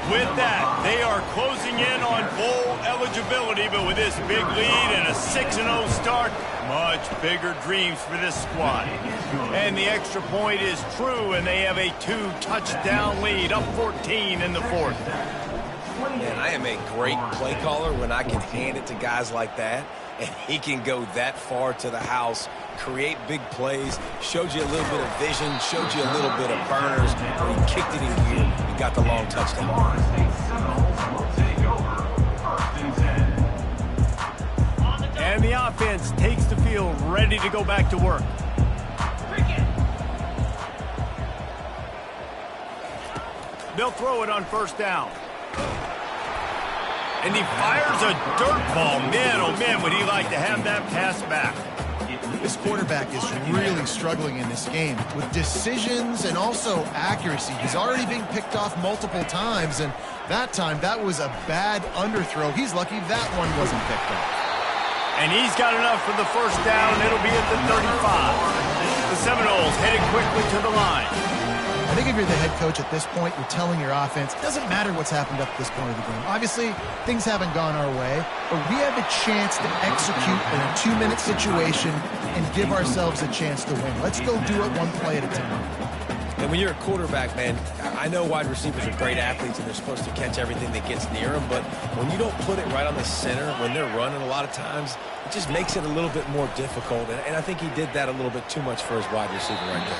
With that, they are closing in on bowl eligibility, but with this big lead and a 6-0 start, much bigger dreams for this squad. And the extra point is true, and they have a 2-touchdown lead, up 14 in the 4th. Man, I am a great play caller when I can hand it to guys like that, and he can go that far to the house, create big plays, showed you a little bit of vision, showed you a little bit of burners, where he kicked it in gear and got the long touchdown. And the offense takes the field, ready to go back to work. They'll throw it on first down. And he fires a dirt ball. Man, oh man, would he like to have that pass back. This quarterback is really struggling in this game with decisions and also accuracy. He's already being picked off multiple times, and that time that was a bad underthrow. He's lucky that one wasn't picked off. And he's got enough for the first down. It'll be at the 35. The Seminoles headed quickly to the line. I think if you're the head coach at this point, you're telling your offense, it doesn't matter what's happened up to this point of the game. Obviously, things haven't gone our way, but we have a chance to execute in a 2-minute situation and give ourselves a chance to win. Let's go do it one play at a time. And when you're a quarterback, man, I know wide receivers are great athletes and they're supposed to catch everything that gets near them, but when you don't put it right on the center, when they're running a lot of times, it just makes it a little bit more difficult. And I think he did that a little bit too much for his wide receiver right there.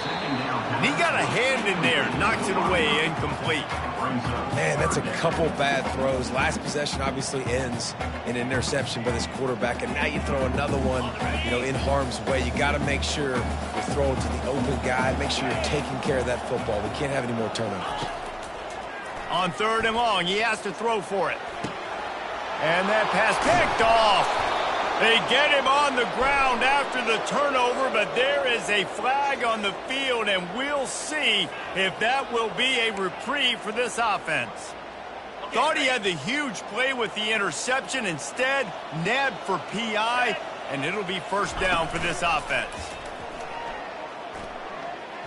And he got a hand in there, knocks it away, incomplete. Man, that's a couple bad throws. Last possession obviously ends in an interception by this quarterback, and now you throw another one, in harm's way. You got to make sure you throw it to the open guy. Make sure you're taking care of that football. We can't have any more turnovers. On 3rd and long, he has to throw for it. And that pass picked off. They get him on the ground after the turnover, but there is a flag on the field, and we'll see if that will be a reprieve for this offense. Thought he had the huge play with the interception. Instead, nabbed for PI, and it'll be first down for this offense.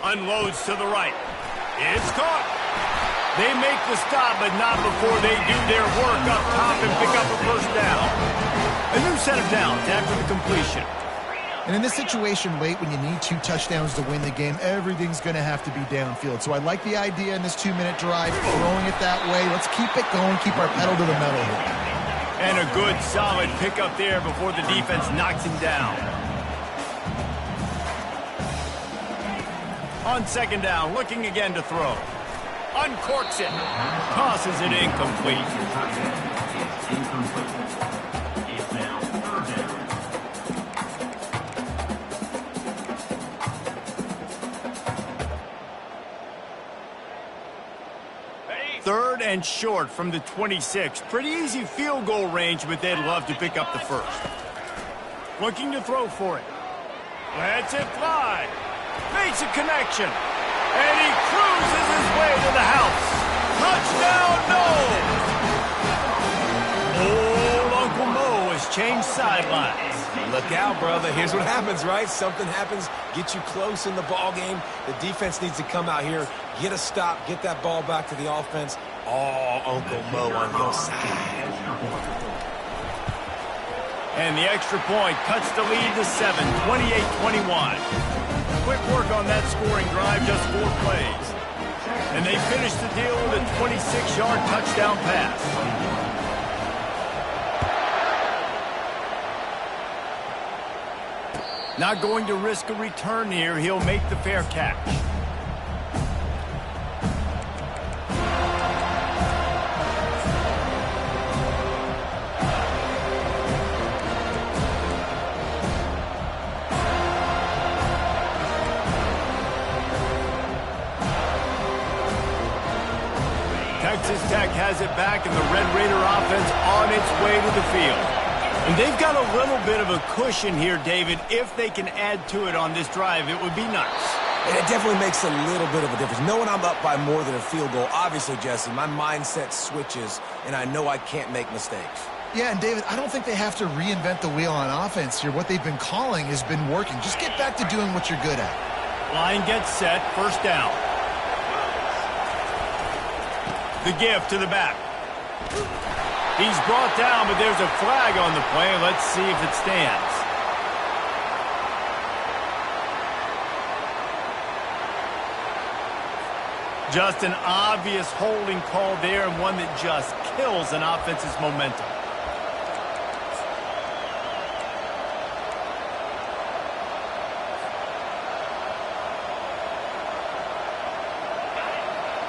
Unloads to the right. It's caught. They make the stop, but not before they do their work up top and pick up a first down. A new set of downs after the completion. And in this situation late, when you need 2 touchdowns to win the game, everything's going to have to be downfield. So I like the idea in this 2-minute drive, throwing it that way. Let's keep it going, keep our pedal to the metal here. And a good, solid pickup there before the defense knocks him down. On 2nd down, looking again to throw. Uncorks it. Tosses it incomplete. It's now 3rd down. 3rd and short from the 26. Pretty easy field goal range, but they'd love to pick up the first. Looking to throw for it. Lets it fly. Makes a connection. And he cruises his way to the house. Touchdown, no! Old Uncle Mo has changed sidelines. Look out, brother. Here's what happens, right? Something happens, get you close in the ball game. The defense needs to come out here, get a stop, get that ball back to the offense. Oh, Uncle Mo on your side. And the extra point cuts the lead to 7, 28-21. Quick work on that scoring drive, just 4 plays. And they finish the deal with a 26-yard touchdown pass. Not going to risk a return here. He'll make the fair catch. Texas Tech has it back, and the Red Raider offense on its way to the field. And they've got a little bit of a cushion here, David. If they can add to it on this drive, it would be nice. And it definitely makes a little bit of a difference. Knowing I'm up by more than a field goal, obviously, Jesse, my mindset switches, and I know I can't make mistakes. Yeah, and David, I don't think they have to reinvent the wheel on offense here. What they've been calling has been working. Just get back to doing what you're good at. Line gets set, first down. The give to the back. He's brought down, but there's a flag on the play. Let's see if it stands. Just an obvious holding call there, and one that just kills an offense's momentum.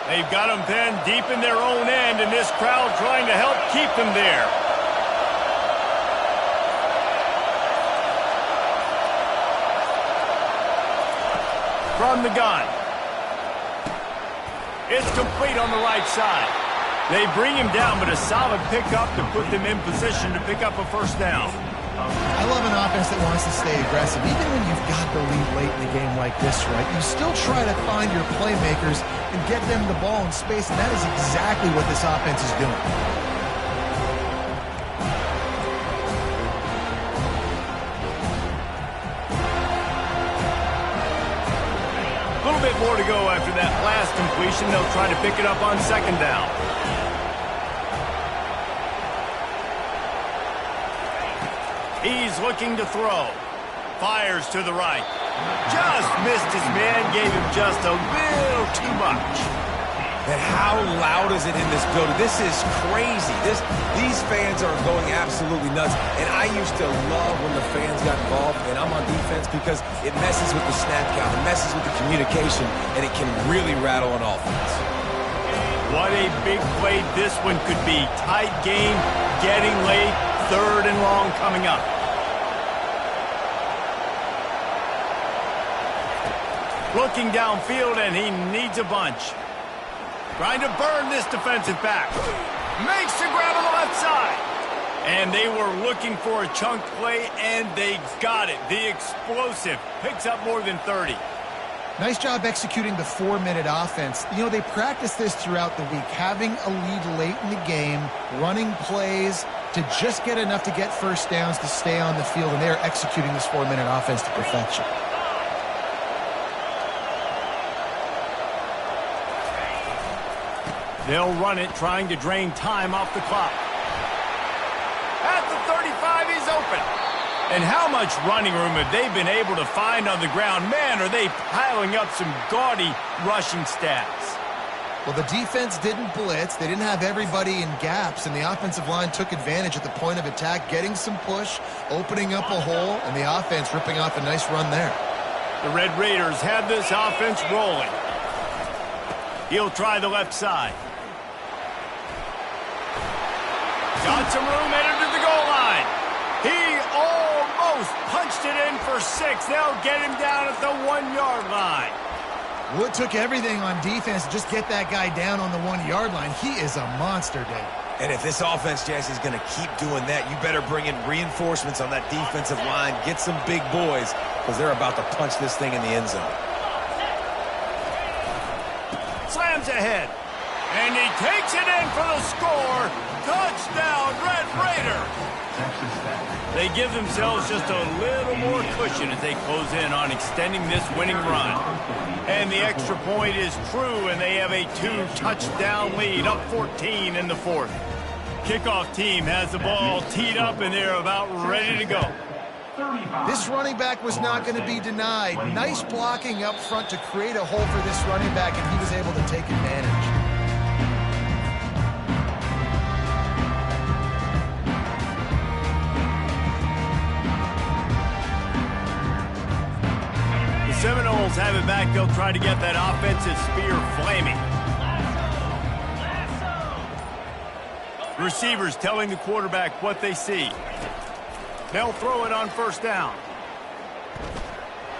They've got them pinned deep in their own end, and this crowd trying to help keep them there. From the gun. It's complete on the right side. They bring him down, but a solid pickup to put them in position to pick up a first down. I love an offense that wants to stay aggressive. Even when you've got the lead late in the game like this, right, you still try to find your playmakers and get them the ball in space, and that is exactly what this offense is doing. A little bit more to go after that last completion. They'll try to pick it up on second down. He's looking to throw. Fires to the right. Just missed his man. Gave him just a little too much. And how loud is it in this building? This is crazy. These fans are going absolutely nuts. And I used to love when the fans got involved, and I'm on defense because it messes with the snap count. It messes with the communication, and it can really rattle an offense. What a big play this one could be. Tight game, getting late, third and long coming up. Looking downfield, and he needs a bunch. Trying to burn this defensive back. Makes the grab on the left side. And they were looking for a chunk play, and they got it. The explosive picks up more than 30. Nice job executing the 4-minute offense. You know, they practice this throughout the week, having a lead late in the game, running plays to just get enough to get first downs to stay on the field, and they're executing this 4-minute offense to perfection. They'll run it, trying to drain time off the clock. At the 35, he's open. And how much running room have they been able to find on the ground? Man, are they piling up some gaudy rushing stats. Well, the defense didn't blitz. They didn't have everybody in gaps, and the offensive line took advantage at the point of attack, getting some push, opening up a hole, and the offense ripping off a nice run there. The Red Raiders have this offense rolling. He'll try the left side. Got some room, headed to the goal line. He almost punched it in for 6. They'll get him down at the 1-yard line. Wood took everything on defense to just get that guy down on the 1-yard line. He is a monster, Dave. And if this offense, Jesse, is going to keep doing that, you better bring in reinforcements on that defensive line. Get some big boys, because they're about to punch this thing in the end zone. Slams ahead. And he takes it in for the score. Touchdown, Red Raider. They give themselves just a little more cushion as they close in on extending this winning run. And the extra point is true, and they have a 2-touchdown lead, up 14 in the fourth. Kickoff team has the ball teed up, and they're about ready to go. This running back was not going to be denied. Nice blocking up front to create a hole for this running back, and he was able to take advantage. Seminoles have it back. They'll try to get that offensive spear flaming. Receivers telling the quarterback what they see. They'll throw it on first down.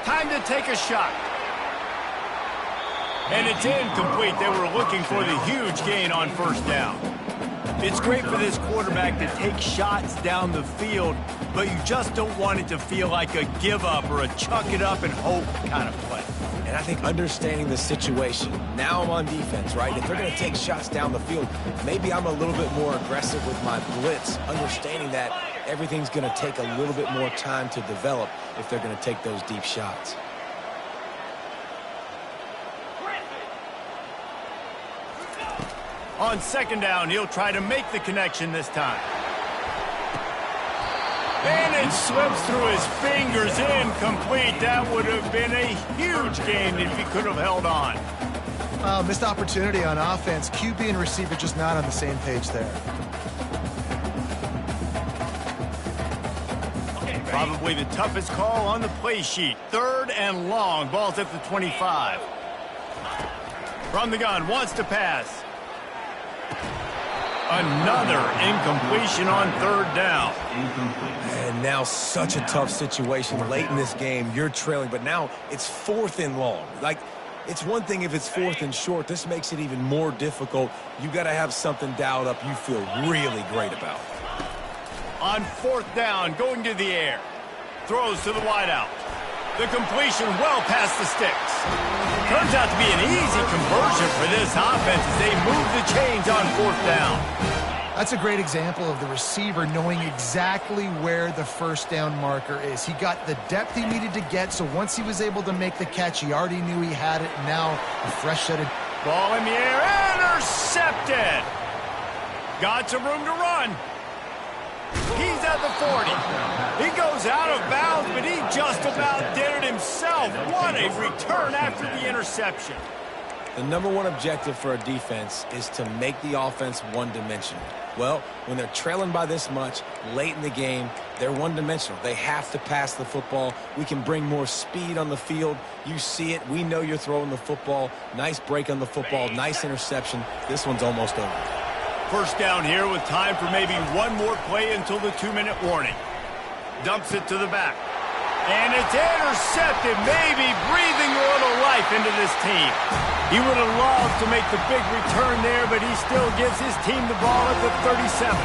Time to take a shot. And it's incomplete. They were looking for the huge gain on first down. It's great for this quarterback to take shots down the field, but you just don't want it to feel like a give-up or a chuck it up and hope kind of play. And I think understanding the situation, now I'm on defense, right? If they're going to take shots down the field, maybe I'm a little bit more aggressive with my blitz, understanding that everything's going to take a little bit more time to develop if they're going to take those deep shots. On second down, he'll try to make the connection this time. And it slips through his fingers, incomplete. That would have been a huge gain if he could have held on. Missed opportunity on offense. QB and receiver just not on the same page there. Probably the toughest call on the play sheet. Third and long. Ball's at the 25. From the gun, wants to pass. Another incompletion on third down. And now such a tough situation late in this game. You're trailing, but now it's fourth and long. Like, it's one thing if it's fourth and short. This makes it even more difficult. You got to have something dialed up you feel really great about. On fourth down, going to the air. Throws to the wideout. The completion well past the sticks. Turns out to be an easy conversion for this offense as they move the chains on fourth down. That's a great example of the receiver knowing exactly where the first down marker is. He got the depth he needed to get, so once he was able to make the catch, he already knew he had it. Now a fresh set of... Ball in the air, intercepted. Got some room to run. He's at the 40. He goes out of bounds, but he just about did it himself. What a return after the interception. The number one objective for a defense is to make the offense one-dimensional. Well, when they're trailing by this much late in the game, they're one-dimensional. They have to pass the football. We can bring more speed on the field. You see it. We know you're throwing the football. Nice break on the football. Nice interception. This one's almost over. First down here with time for maybe one more play until the 2-minute warning. Dumps it to the back. And it's intercepted, maybe breathing a little life into this team. He would have loved to make the big return there, but he still gives his team the ball at the 37.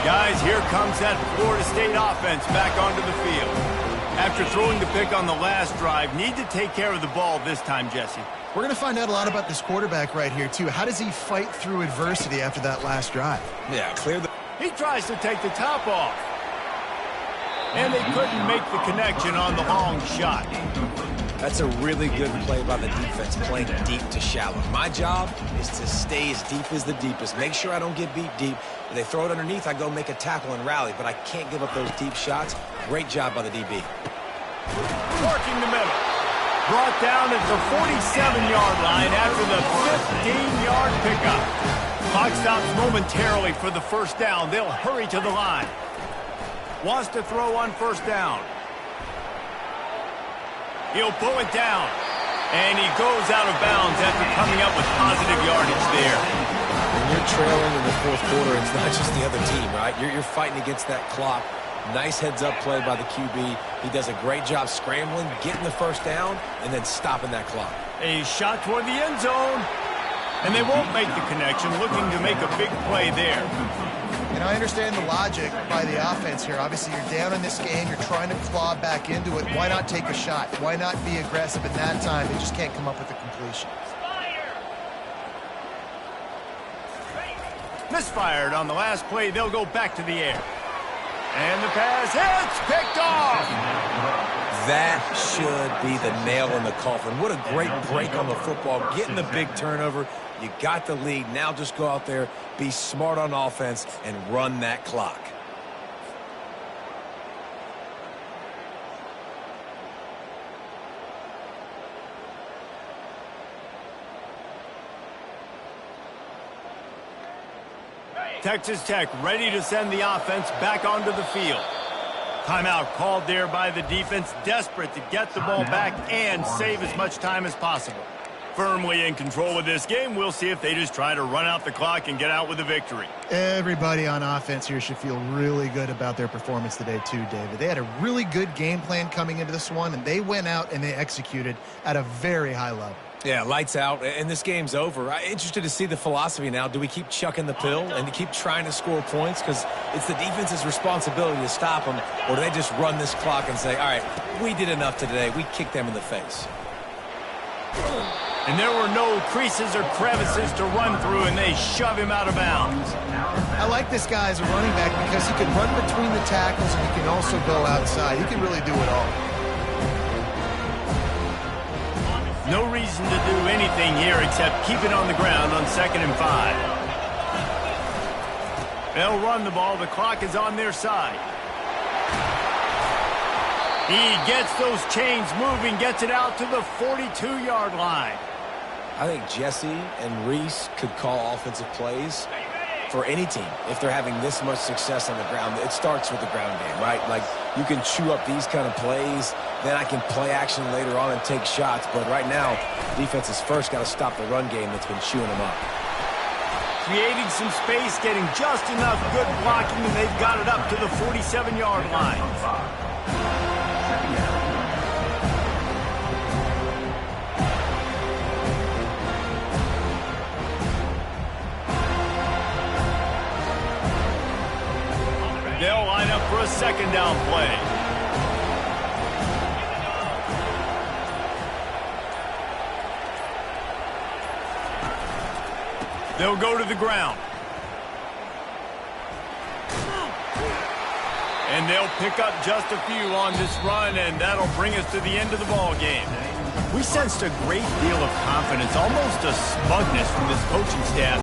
Guys, here comes that Florida State offense back onto the field. After throwing the pick on the last drive, need to take care of the ball this time, Jesse. We're going to find out a lot about this quarterback right here, too. How does he fight through adversity after that last drive? Yeah, clear the... He tries to take the top off. And they couldn't make the connection on the long shot. That's a really good play by the defense, playing deep to shallow. My job is to stay as deep as the deepest. Make sure I don't get beat deep. If they throw it underneath, I go make a tackle and rally, but I can't give up those deep shots. Great job by the DB. Working the middle. Brought down at the 47-yard line after the 15-yard pickup. Clock stops momentarily for the first down. They'll hurry to the line. Wants to throw on first down. He'll pull it down. And he goes out of bounds after coming up with positive yardage there. When you're trailing in the fourth quarter, it's not just the other team, right? You're fighting against that clock. Nice heads-up play by the QB. He does a great job scrambling, getting the first down, and then stopping that clock. A shot toward the end zone. And they won't make the connection, looking to make a big play there. And I understand the logic by the offense here. Obviously, you're down in this game. You're trying to claw back into it. Why not take a shot? Why not be aggressive in that time? They just can't come up with a completion. Misfired on the last play. They'll go back to the air. And the pass hits, picked off. That should be the nail in the coffin. What a great break on the football, getting the big turnover. You got the lead. Now just go out there, be smart on offense, and run that clock. Texas Tech ready to send the offense back onto the field. Timeout called there by the defense, desperate to get the ball back and save as much time as possible. Firmly in control of this game, we'll see if they just try to run out the clock and get out with a victory. Everybody on offense here should feel really good about their performance today too, David. They had a really good game plan coming into this one, and they went out and they executed at a very high level. Yeah, lights out, and this game's over. I'm interested to see the philosophy now. Do we keep chucking the pill and to keep trying to score points because it's the defense's responsibility to stop them, or do they just run this clock and say, all right, we did enough today. We kicked them in the face. And there were no creases or crevices to run through, and they shove him out of bounds. I like this guy as a running back because he can run between the tackles and he can also go outside. He can really do it all. No reason to do anything here except keep it on the ground on 2nd and 5. They'll run the ball. The clock is on their side. He gets those chains moving, gets it out to the 42-yard line. I think Jesse and Reese could call offensive plays for any team if they're having this much success on the ground. It starts with the ground game, right? Like, you can chew up these kind of plays, then I can play action later on and take shots. But right now, defense has first got to stop the run game that's been chewing them up. Creating some space, getting just enough good blocking, and they've got it up to the 47-yard line. They'll line up for a 2nd down play. They'll go to the ground. And they'll pick up just a few on this run, and that'll bring us to the end of the ball game. We sensed a great deal of confidence, almost a smugness from this coaching staff.